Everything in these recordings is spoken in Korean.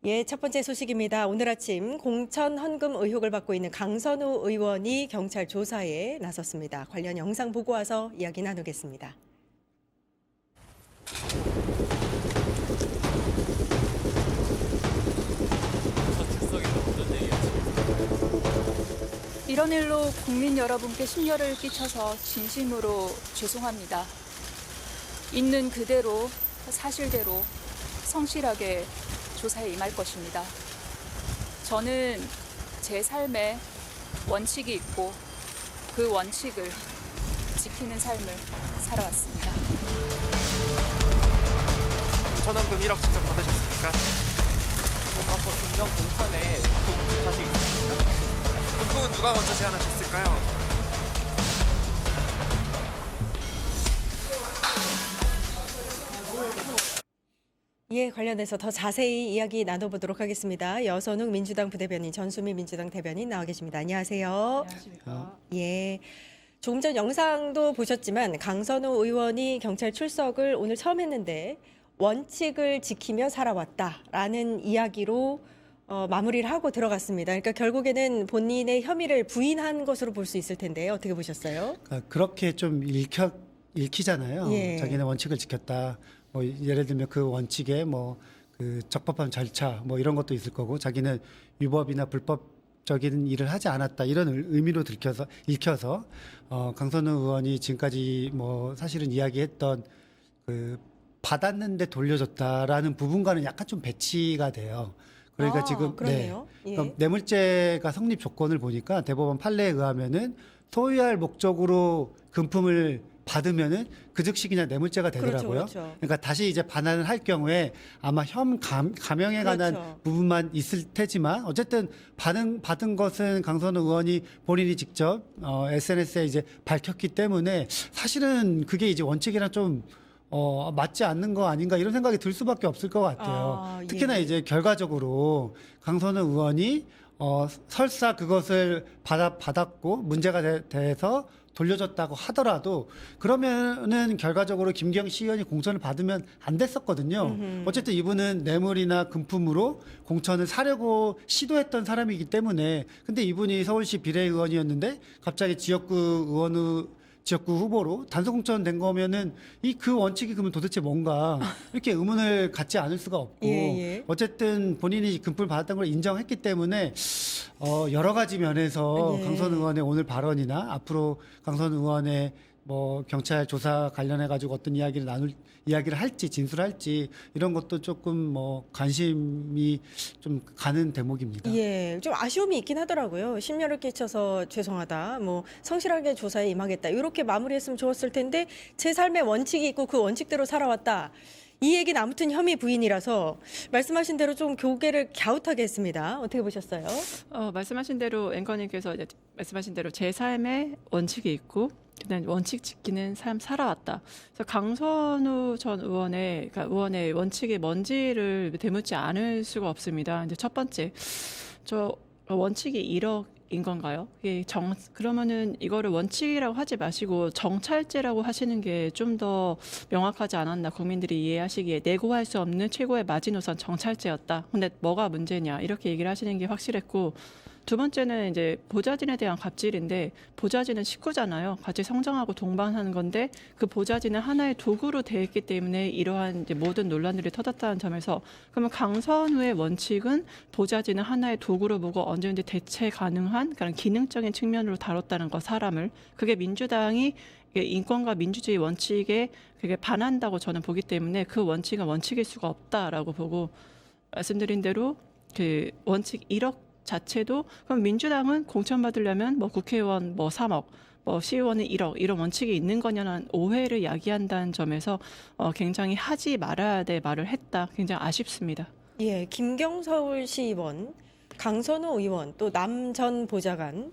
예, 첫 번째 소식입니다. 오늘 아침 공천 헌금 의혹을 받고 있는 강선우 의원이 경찰 조사에 나섰습니다. 관련 영상 보고 와서 이야기 나누겠습니다. 이런 일로 국민 여러분께 심려를 끼쳐서 진심으로 죄송합니다. 있는 그대로 사실대로 성실하게 조사에 임할 것입니다. 저는 제 삶에 원칙이 있고 그 원칙을 지키는 삶을 살아왔습니다. 천원금 1억 직접 받으셨습니까? 앞서 김경 공판에 돈 자식 있습니까? 금품은 누가 먼저 제안하셨을까요? 이에 관련해서 더 자세히 이야기 나눠보도록 하겠습니다. 여선욱 민주당 부대변인, 전수미 민주당 대변인 나와 계십니다. 안녕하세요. 안녕하십니까. 예. 조금 전 영상도 보셨지만 강선우 의원이 경찰 출석을 오늘 처음 했는데 원칙을 지키며 살아왔다라는 이야기로 마무리를 하고 들어갔습니다. 그러니까 결국에는 본인의 혐의를 부인한 것으로 볼 수 있을 텐데 어떻게 보셨어요? 그렇게 좀 읽히잖아요. 예. 자기는 원칙을 지켰다. 뭐 예를 들면 그 원칙에 뭐 그 적법한 절차 뭐 이런 것도 있을 거고, 자기는 위법이나 불법적인 일을 하지 않았다, 이런 의미로 읽혀서 강선우 의원이 지금까지 뭐 사실은 이야기했던 그 받았는데 돌려줬다라는 부분과는 약간 좀 배치가 돼요. 그러니까 지금 그러네요. 그럼 뇌물죄가 성립 조건을 보니까 대법원 판례에 의하면은 소유할 목적으로 금품을 받으면은 그 즉시 그냥 뇌물죄가 되더라고요. 그렇죠. 그러니까 다시 이제 반환을 할 경우에 아마 감형에 관한 그렇죠. 부분만 있을 테지만, 어쨌든 받은 것은 강선우 의원이 본인이 직접 SNS에 이제 밝혔기 때문에 사실은 그게 이제 원칙이랑 좀 맞지 않는 거 아닌가, 이런 생각이 들 수밖에 없을 것 같아요. 예. 특히나 이제 결과적으로 강선우 의원이 설사 그것을 받았고 문제가 돼서 돌려줬다고 하더라도, 그러면은 결과적으로 김경식 의원이 공천을 받으면 안 됐었거든요. 어쨌든 이분은 뇌물이나 금품으로 공천을 사려고 시도했던 사람이기 때문에. 근데 이분이 서울시 비례의원이었는데 갑자기 지역구 후보로 단수 공천된 거면은 그 원칙이 그러면 도대체 뭔가, 이렇게 의문을 갖지 않을 수가 없고, 예. 어쨌든 본인이 금품을 받았던 걸 인정했기 때문에 여러 가지 면에서 예. 강선우 의원의 오늘 발언이나 앞으로 강선우 의원의 뭐 경찰 조사 관련해 가지고 어떤 이야기를 할지, 진술할지, 이런 것도 조금 뭐 관심이 좀 가는 대목입니다. 예, 좀 아쉬움이 있긴 하더라고요. 심려를 끼쳐서 죄송하다, 뭐 성실하게 조사에 임하겠다, 이렇게 마무리했으면 좋았을 텐데 제 삶에 원칙이 있고 그 원칙대로 살아왔다. 이 얘기는 아무튼 혐의 부인이라서 말씀하신 대로 좀 교계를 갸웃하게 했습니다. 어떻게 보셨어요? 말씀하신 대로 앵커님께서 이제 말씀하신 대로 제 삶에 원칙이 있고 그다음 원칙 지키는 삶 살아왔다. 그래서 강선우 전 의원의 원칙이 뭔지를 되묻지 않을 수가 없습니다. 이제 첫 번째, 저 원칙이 1억인 건가요? 그러면은 이거를 원칙이라고 하지 마시고 정찰제라고 하시는 게 좀 더 명확하지 않았나, 국민들이 이해하시기에. 내고할 수 없는 최고의 마지노선 정찰제였다. 근데 뭐가 문제냐, 이렇게 얘기를 하시는 게 확실했고, 두 번째는 이제 보좌진에 대한 갑질인데, 보좌진은 식구잖아요. 같이 성장하고 동반하는 건데 그 보좌진은 하나의 도구로 돼 있기 때문에 이러한 이제 모든 논란들이 터졌다는 점에서, 그러면 강선우의 원칙은 보좌진은 하나의 도구로 보고 언제든지 대체 가능한 그런 기능적인 측면으로 다뤘다는 거, 사람을. 그게 민주당이 인권과 민주주의 원칙에 그게 반한다고 저는 보기 때문에 그 원칙은 원칙일 수가 없다라고 보고, 말씀드린 대로 그 원칙 1억 자체도, 그럼 민주당은 공천 받으려면 뭐 국회의원 뭐 3억, 뭐 시의원은 1억, 이런 원칙이 있는 거냐는 오해를 야기한다는 점에서 굉장히 하지 말아야 될 말을 했다. 굉장히 아쉽습니다. 예, 김경서울시의원, 강선우 의원, 또 남 전 보좌관,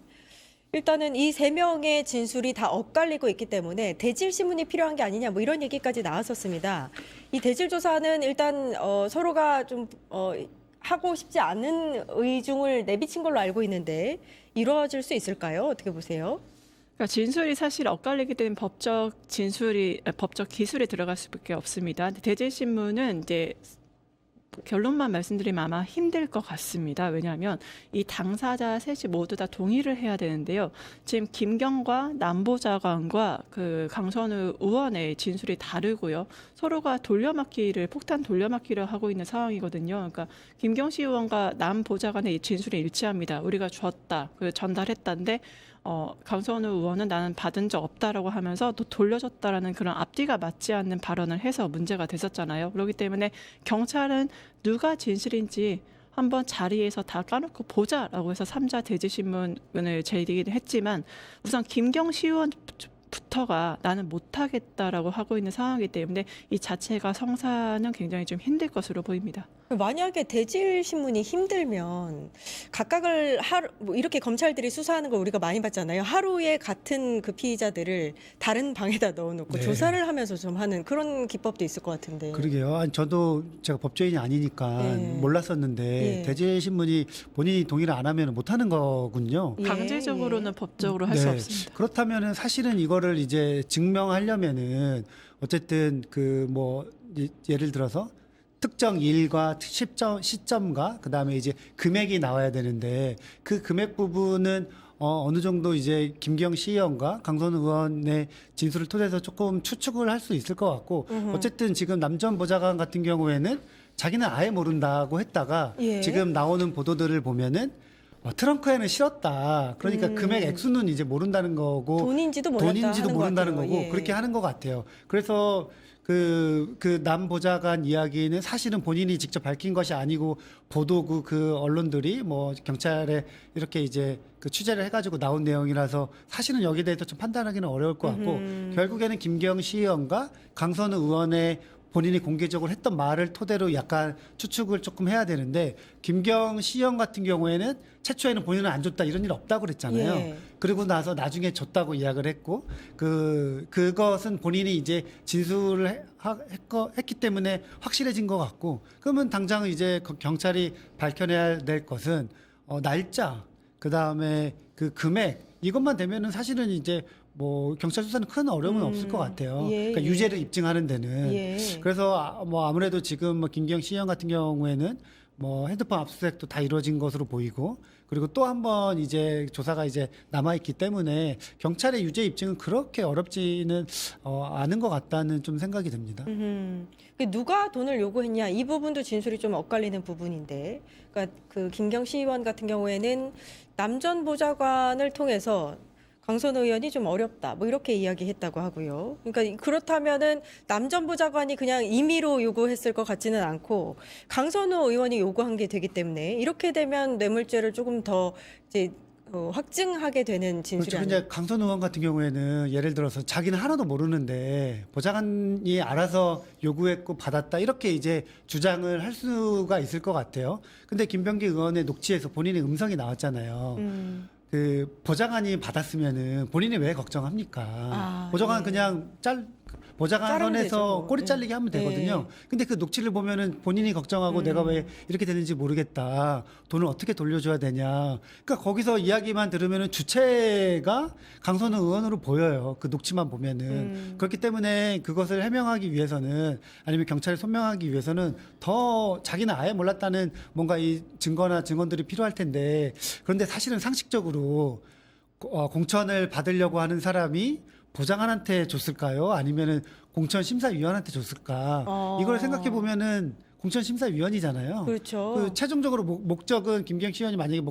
일단은 이 세 명의 진술이 다 엇갈리고 있기 때문에 대질 신문이 필요한 게 아니냐, 뭐 이런 얘기까지 나왔었습니다. 이 대질 조사는 일단 서로가 좀 하고 싶지 않은 의중을 내비친 걸로 알고 있는데 이루어질 수 있을까요? 어떻게 보세요? 그러니까 진술이 사실 엇갈리게 되면 법적 기술이 들어갈 수밖에 없습니다. 대질신문은 이제 결론만 말씀드리면 아마 힘들 것 같습니다. 왜냐하면 이 당사자 셋이 모두 다 동의를 해야 되는데요. 지금 김경과 남보좌관과 그 강선우 의원의 진술이 다르고요. 서로가 폭탄 돌려막기를 하고 있는 상황이거든요. 그러니까 김경시 의원과 남보좌관의 이 진술이 일치합니다. 우리가 줬다, 전달했다인데 강선우 의원은 나는 받은 적 없다라고 하면서 또 돌려줬다라는 그런 앞뒤가 맞지 않는 발언을 해서 문제가 됐었잖아요. 그렇기 때문에 경찰은 누가 진실인지 한번 자리에서 다 까놓고 보자라고 해서 3자 대지신문을 제기를 했지만 우선 김경시 의원부터가 나는 못하겠다라고 하고 있는 상황이기 때문에 이 자체가 성사는 굉장히 좀 힘들 것으로 보입니다. 만약에 대질 신문이 힘들면 각각을 이렇게 검찰들이 수사하는 걸 우리가 많이 봤잖아요. 하루에 같은 그 피의자들을 다른 방에다 넣어놓고 네. 조사를 하면서 좀 하는 그런 기법도 있을 것 같은데. 그러게요. 아니, 저도 제가 법조인이 아니니까 네. 몰랐었는데 예. 대질신문이 본인이 동의를 안 하면 못하는 거군요. 예, 강제적으로는 예. 법적으로 할 수 네. 없습니다. 그렇다면은 사실은 이거를 이제 증명하려면은 어쨌든 예를 들어서 특정 일과 시점과 그다음에 이제 금액이 나와야 되는데 그 금액 부분은 어느 정도 이제 김경시 의원과 강선우 의원의 진술을 토대해서 조금 추측을 할 수 있을 것 같고 어쨌든 지금 남 전 보좌관 같은 경우에는 자기는 아예 모른다고 했다가 예. 지금 나오는 보도들을 보면은 트렁크에는 실었다. 그러니까 금액 액수는 이제 모른다는 거고 돈인지도 몰랐다 모른다는 하는 것 거고 같아요. 예. 그렇게 하는 것 같아요. 그래서 그 남 보좌관 이야기는 사실은 본인이 직접 밝힌 것이 아니고 보도국 그 언론들이 뭐 경찰에 이렇게 이제 그 취재를 해가지고 나온 내용이라서 사실은 여기에 대해서 좀 판단하기는 어려울 것 같고 결국에는 김경시 의원과 강선우 의원의 본인이 공개적으로 했던 말을 토대로 약간 추측을 조금 해야 되는데 김경시 의원 같은 경우에는 최초에는 본인은 안 줬다 이런 일 없다고 그랬잖아요. 예. 그리고 나서 나중에 줬다고 이야기를 했고 그것은 본인이 이제 진술을 했기 때문에 확실해진 것 같고 그러면 당장 이제 경찰이 밝혀내야 될 것은 날짜 그다음에 그 금액 이것만 되면은 사실은 이제 뭐 경찰 수사는 큰 어려움은 없을 것 같아요. 예, 그러니까 예. 유죄를 입증하는 데는 예. 그래서 뭐 아무래도 지금 뭐 김경시 의원 같은 경우에는 뭐 핸드폰 압수수색도 다 이루어진 것으로 보이고 그리고 또 한 번 이제 조사가 이제 남아 있기 때문에 경찰의 유죄 입증은 그렇게 어렵지는 않은 것 같다는 좀 생각이 듭니다. 누가 돈을 요구했냐 이 부분도 진술이 좀 엇갈리는 부분인데, 그러니까 그 김경시 의원 같은 경우에는 남 전 보좌관을 통해서 강선우 의원이 좀 어렵다 뭐 이렇게 이야기했다고 하고요. 그러니까 그렇다면은 남 전 보좌관이 그냥 임의로 요구했을 것 같지는 않고 강선우 의원이 요구한 게 되기 때문에 이렇게 되면 뇌물죄를 조금 더 이제 확증하게 되는 진술이 그렇죠. 아니에요. 이제 강선 의원 같은 경우에는 예를 들어서 자기는 하나도 모르는데 보좌관이 알아서 요구했고 받았다 이렇게 이제 주장을 할 수가 있을 것 같아요. 근데 김병기 의원의 녹취에서 본인의 음성이 나왔잖아요. 그 보좌관이 받았으면은 본인이 왜 걱정합니까? 보좌관 예. 그냥 보좌관 자르면 선에서 되죠, 뭐. 꼬리 예. 잘리게 하면 되거든요. 근데 그 녹취를 보면은 본인이 걱정하고 내가 왜 이렇게 되는지 모르겠다. 돈을 어떻게 돌려줘야 되냐. 그러니까 거기서 이야기만 들으면은 주체가 강선우 의원으로 보여요. 그 녹취만 보면은. 그렇기 때문에 그것을 해명하기 위해서는 아니면 경찰에 소명하기 위해서는 더 자기는 아예 몰랐다는 뭔가 이 증거나 증언들이 필요할 텐데 그런데 사실은 상식적으로 공천을 받으려고 하는 사람이 보좌관한테 줬을까요? 아니면은 공천심사위원한테 줬을까? 이걸 생각해 보면은 공천심사위원이잖아요. 그렇죠. 그 최종적으로 목적은 김경시 의원이 만약에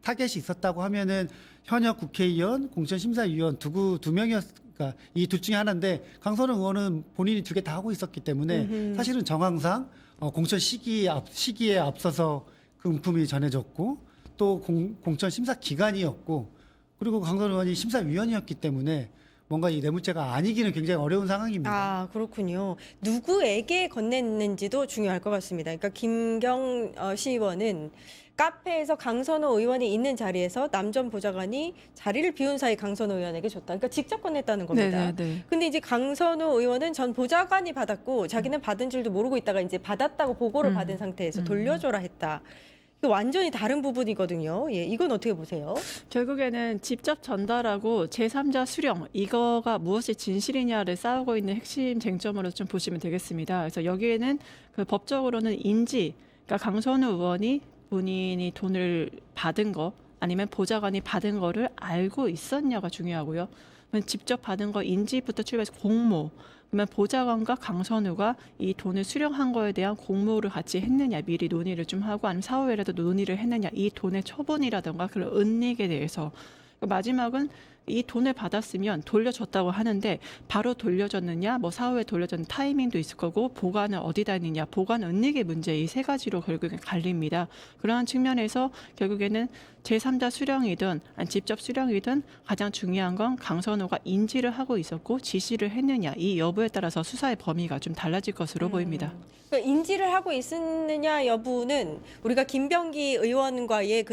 타겟이 있었다고 하면은 현역 국회의원, 공천심사위원 두 명이었으니까 이 둘 중에 하나인데 강선우 의원은 본인이 두 개 다 하고 있었기 때문에 사실은 정황상 공천 시기에 앞서서 그 음품이 전해졌고 또 공천 심사 기간이었고 그리고 강선우 의원이 심사위원이었기 때문에 뭔가 이 뇌물죄가 아니기는 굉장히 어려운 상황입니다. 아, 그렇군요. 누구에게 건넸는지도 중요할 것 같습니다. 그러니까 김경시 의원은 카페에서 강선호 의원이 있는 자리에서 남 전 보좌관이 자리를 비운 사이 강선호 의원에게 줬다. 그러니까 직접 건넸다는 겁니다. 네. 근데 이제 강선호 의원은 전 보좌관이 받았고 자기는 받은 줄도 모르고 있다가 이제 받았다고 보고를 받은 상태에서 돌려줘라 했다. 이거 완전히 다른 부분이거든요. 예, 이건 어떻게 보세요? 결국에는 직접 전달하고 제3자 수령 이거가 무엇이 진실이냐를 싸우고 있는 핵심 쟁점으로 좀 보시면 되겠습니다. 그래서 여기에는 그 법적으로는 인지 그러니까 강선우 의원이 본인이 돈을 받은 거 아니면 보좌관이 받은 거를 알고 있었냐가 중요하고요. 그러면 직접 받은 거 인지부터 출발해서 공모. 그러면 보좌관과 강선우가 이 돈을 수령한 거에 대한 공모를 같이 했느냐, 미리 논의를 좀 하고 아니면 사후에라도 논의를 했느냐, 이 돈의 처분이라든가 그런 은닉에 대해서. 마지막은 이 돈을 받았으면 돌려줬다고 하는데 바로 돌려줬느냐, 뭐 사후에 돌려줬는 타이밍도 있을 거고 보관은 어디다 했느냐, 보관 은닉의 문제 이 세 가지로 결국엔 갈립니다. 그러한 측면에서 결국에는 제3자 수령이든 아니 직접 수령이든 가장 중요한 건 강선우가 인지를 하고 있었고 지시를 했느냐 이 여부에 따라서 수사의 범위가 좀 달라질 것으로 보입니다. 그러니까 인지를 하고 있었느냐 여부는 우리가 김병기 의원과의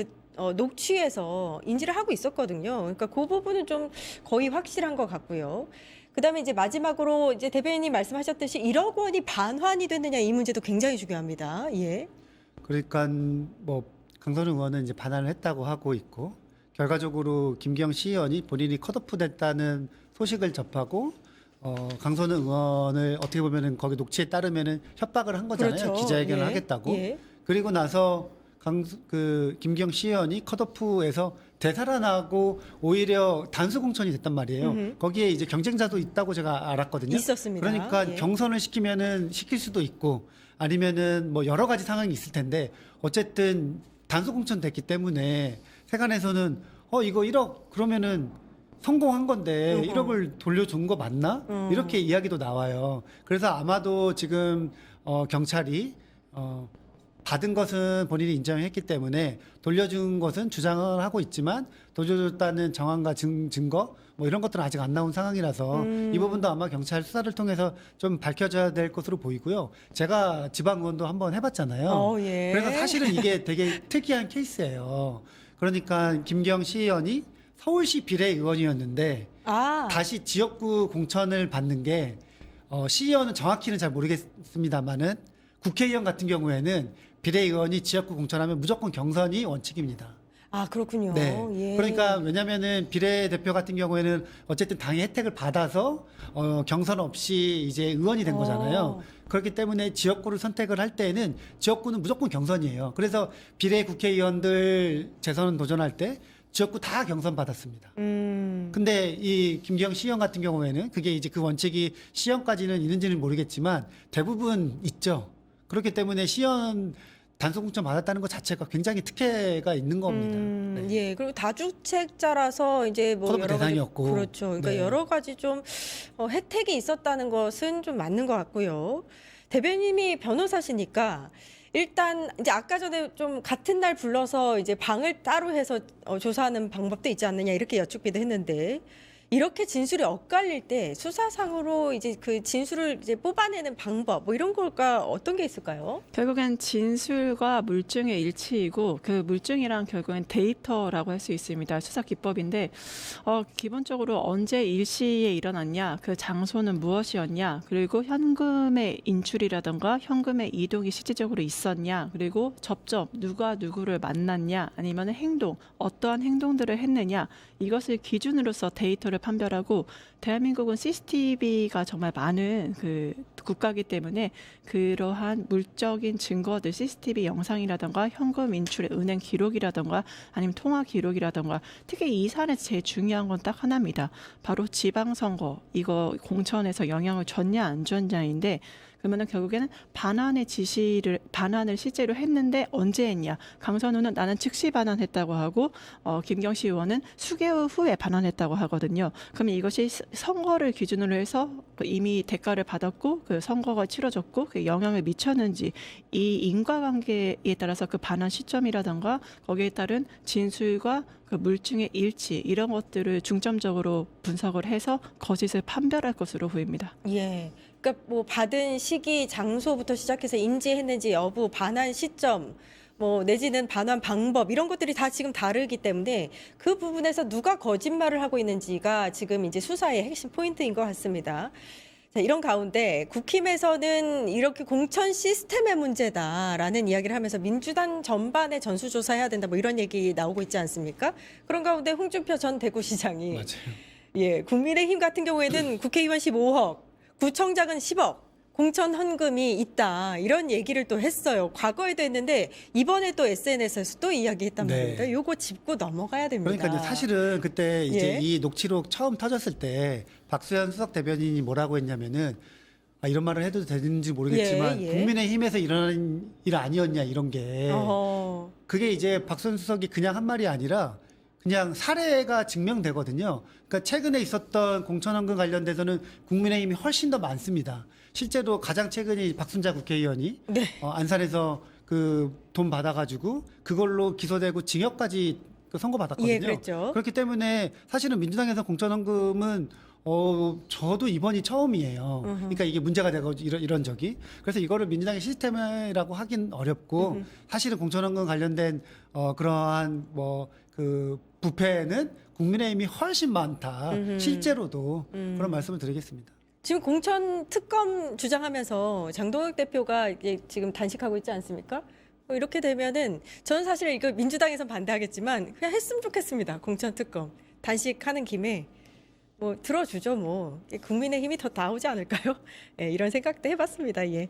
녹취에서 인지를 하고 있었거든요. 그러니까 그 부분은 좀 거의 확실한 것 같고요. 그다음에 이제 마지막으로 이제 대변인이 말씀하셨듯이 1억 원이 반환이 됐느냐 이 문제도 굉장히 중요합니다. 예. 그러니까 뭐 강선우 의원은 이제 반환을 했다고 하고 있고 결과적으로 김기영 시의원이 본인이 컷오프됐다는 소식을 접하고 강선우 의원을 어떻게 보면은 거기 녹취에 따르면은 협박을 한 거잖아요. 그렇죠. 기자회견을 예. 하겠다고. 예. 그리고 나서 김기영 시의원이 컷오프에서 되살아나고 오히려 단수 공천이 됐단 말이에요. 음흠. 거기에 이제 경쟁자도 있다고 제가 알았거든요. 있었습니다. 그러니까 예. 경선을 시키면은 시킬 수도 있고 아니면은 뭐 여러 가지 상황이 있을 텐데 어쨌든 단수 공천 됐기 때문에 세간에서는 이거 1억 그러면은 성공한 건데 1억을 돌려준 거 맞나? 이렇게 이야기도 나와요. 그래서 아마도 지금 경찰이 받은 것은 본인이 인정했기 때문에 돌려준 것은 주장을 하고 있지만 돌려줬다는 정황과 증거 뭐 이런 것들은 아직 안 나온 상황이라서 이 부분도 아마 경찰 수사를 통해서 좀 밝혀져야 될 것으로 보이고요. 제가 지방의원도 한번 해봤잖아요. 예. 그래서 사실은 이게 되게 특이한 케이스예요. 그러니까 김기영 시의원이 서울시 비례의원이었는데 다시 지역구 공천을 받는 게 시의원은 정확히는 잘 모르겠습니다만은 국회의원 같은 경우에는 비례의원이 지역구 공천하면 무조건 경선이 원칙입니다. 아, 그렇군요. 네. 예. 그러니까 왜냐면은 비례대표 같은 경우에는 어쨌든 당의 혜택을 받아서 경선 없이 이제 의원이 된 거잖아요. 그렇기 때문에 지역구를 선택을 할 때는 지역구는 무조건 경선이에요. 그래서 비례 국회의원들 재선 도전할 때 지역구 다 경선 받았습니다. 근데 이 김기영 시의원 같은 경우에는 그게 이제 그 원칙이 시의원까지는 있는지는 모르겠지만 대부분 있죠. 그렇기 때문에 시의원 단수 공천 받았다는 것 자체가 굉장히 특혜가 있는 겁니다. 네. 예. 그리고 다주택자라서 이제 뭐 컷오프 여러 가지 대상이었고. 그렇죠. 그러니까 네. 여러 가지 좀 혜택이 있었다는 것은 좀 맞는 것 같고요. 대변인이 변호사시니까 일단 이제 아까 전에 좀 같은 날 불러서 이제 방을 따로 해서 조사하는 방법도 있지 않느냐 이렇게 여쭙기도 했는데 이렇게 진술이 엇갈릴 때 수사상으로 이제 그 진술을 이제 뽑아내는 방법 뭐 이런 걸까 어떤 게 있을까요? 결국엔 진술과 물증의 일치이고 그 물증이란 결국엔 데이터라고 할 수 있습니다. 수사 기법인데 기본적으로 언제 일시에 일어났냐, 그 장소는 무엇이었냐, 그리고 현금의 인출이라든가 현금의 이동이 실질적으로 있었냐, 그리고 접점 누가 누구를 만났냐, 아니면 행동 어떠한 행동들을 했느냐 이것을 기준으로서 데이터를 판별하고 대한민국은 CCTV가 정말 많은 그 국가이기 때문에 그러한 물적인 증거들 CCTV 영상이라든가 현금 인출의 은행 기록이라든가 아니면 통화 기록이라든가 특히 이 사안에서 제일 중요한 건 딱 하나입니다. 바로 지방선거 이거 공천에서 영향을 줬냐 안 줬냐인데 그러면은 결국에는 반환을 실제로 했는데 언제 했냐? 강선우는 나는 즉시 반환했다고 하고 김경시 의원은 수개월 후에 반환했다고 하거든요. 그러면 이것이 선거를 기준으로 해서 이미 대가를 받았고 그 선거가 치러졌고 그 영향을 미쳤는지 이 인과관계에 따라서 그 반환 시점이라든가 거기에 따른 진술과 그 물증의 일치 이런 것들을 중점적으로 분석을 해서 거짓을 판별할 것으로 보입니다. 예. 그러니까 뭐 받은 시기, 장소부터 시작해서 인지했는지 여부, 반환 시점, 뭐 내지는 반환 방법 이런 것들이 다 지금 다르기 때문에 그 부분에서 누가 거짓말을 하고 있는지가 지금 이제 수사의 핵심 포인트인 것 같습니다. 자, 이런 가운데 국힘에서는 이렇게 공천 시스템의 문제다라는 이야기를 하면서 민주당 전반에 전수조사해야 된다 뭐 이런 얘기 나오고 있지 않습니까? 그런 가운데 홍준표 전 대구시장이 맞아요. 예, 국민의힘 같은 경우에는 국회의원 15억, 구청장은 10억, 공천 헌금이 있다 이런 얘기를 또 했어요. 과거에도 했는데 이번에 또 SNS에서 또 이야기했단 네. 말입니다. 요거 짚고 넘어가야 됩니다. 그러니까 이제 사실은 그때 이제 예. 이 녹취록 처음 터졌을 때 박수현 수석 대변인이 뭐라고 했냐면은 이런 말을 해도 되는지 모르겠지만 예, 예. 국민의힘에서 일어난 일 아니었냐 이런 게 어허. 그게 이제 박수현 수석이 그냥 한 말이 아니라 그냥 사례가 증명되거든요. 그러니까 최근에 있었던 공천헌금 관련돼서는 국민의힘이 훨씬 더 많습니다. 실제로 가장 최근에 박순자 국회의원이 네. 안산에서 그 돈 받아가지고 그걸로 기소되고 징역까지 선고받았거든요. 예, 그랬죠. 그렇기 때문에 사실은 민주당에서 공천헌금은 저도 이번이 처음이에요. 그러니까 이게 문제가 되고 이런 적이. 그래서 이거를 민주당의 시스템이라고 하긴 어렵고 사실은 공천헌금 관련된 그러한 뭐 그 부패는 국민의힘이 훨씬 많다. 실제로도 그런 말씀을 드리겠습니다. 지금 공천 특검 주장하면서 장동혁 대표가 이제 지금 단식하고 있지 않습니까? 이렇게 되면은 저는 사실 이거 민주당에선 반대하겠지만 그냥 했으면 좋겠습니다. 공천 특검 단식하는 김에 뭐 들어주죠 뭐 국민의힘이 더 나오지 않을까요? 예, 이런 생각도 해봤습니다. 예.